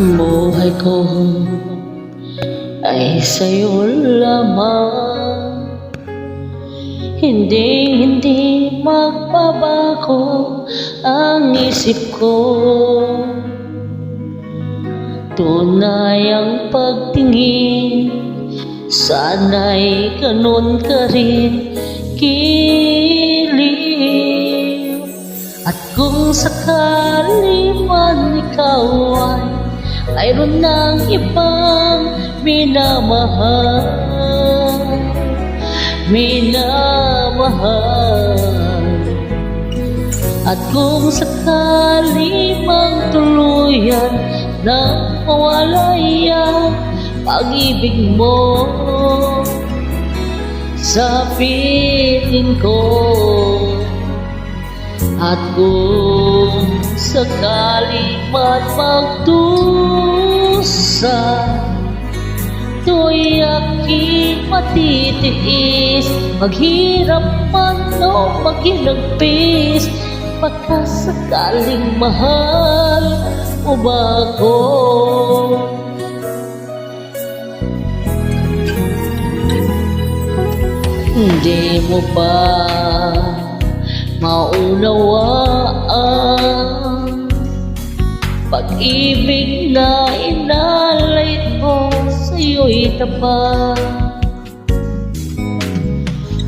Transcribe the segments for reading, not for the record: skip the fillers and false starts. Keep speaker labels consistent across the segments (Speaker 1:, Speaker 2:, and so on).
Speaker 1: Ang buhay ko ay sa'yo lamang. Hindi magbabago ang isip ko. Tunay ang pagtingin, sana'y ganun ka rin giliw. At kung sakali man ikaw ay mayroon ng ibang minamahal, at kung sakali mang tuluyan na mawalay ang pag-ibig mo sa piling ko, at kung sakali man magdusa, to'y aking matitiis. Maghirap man o maghilagpis, pagkasakaling mahal mo ba ako? Hindi mo ba maunawaan pag-ibig na inalay ko sa'yo'y tapat?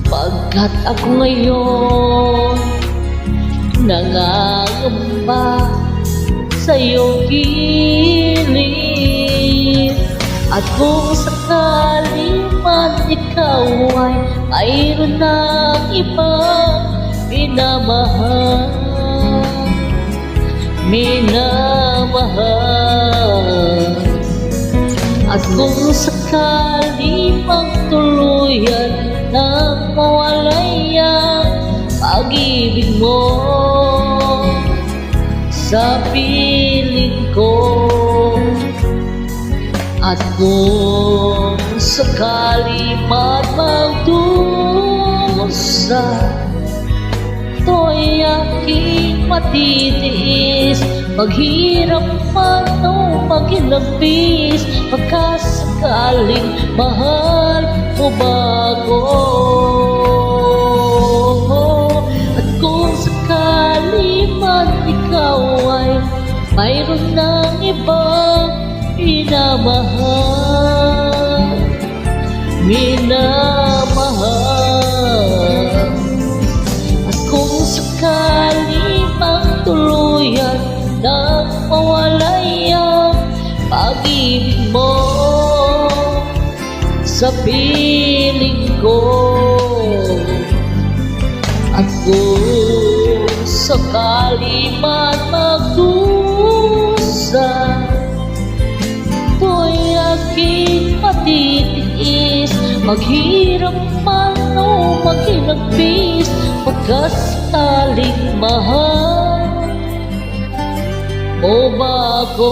Speaker 1: Pagkat ako ngayon nangangamba sa'yo gilid, at kung sakali man ikaw ay mayroon ng ibang minamahal, at kung sakali magtuluyan nang mawalay ang pag-ibig mo sa piling ko, at kung sakali man magdusa, to'y aking matitiis. Maghirap man o maghilagpis, pagkasakaling mahal mo ba ako? At kung sakali man ikaw ay mayroon ng ibang minamahal, at kung sakali mang tuluyan nang mawalay ang pag-ibig mo sa piling ko, at kung sakali man magdusa, to'y aking matitiis. Maghirap man o maghilagpis, pagkasakaling mahal mo ba ako?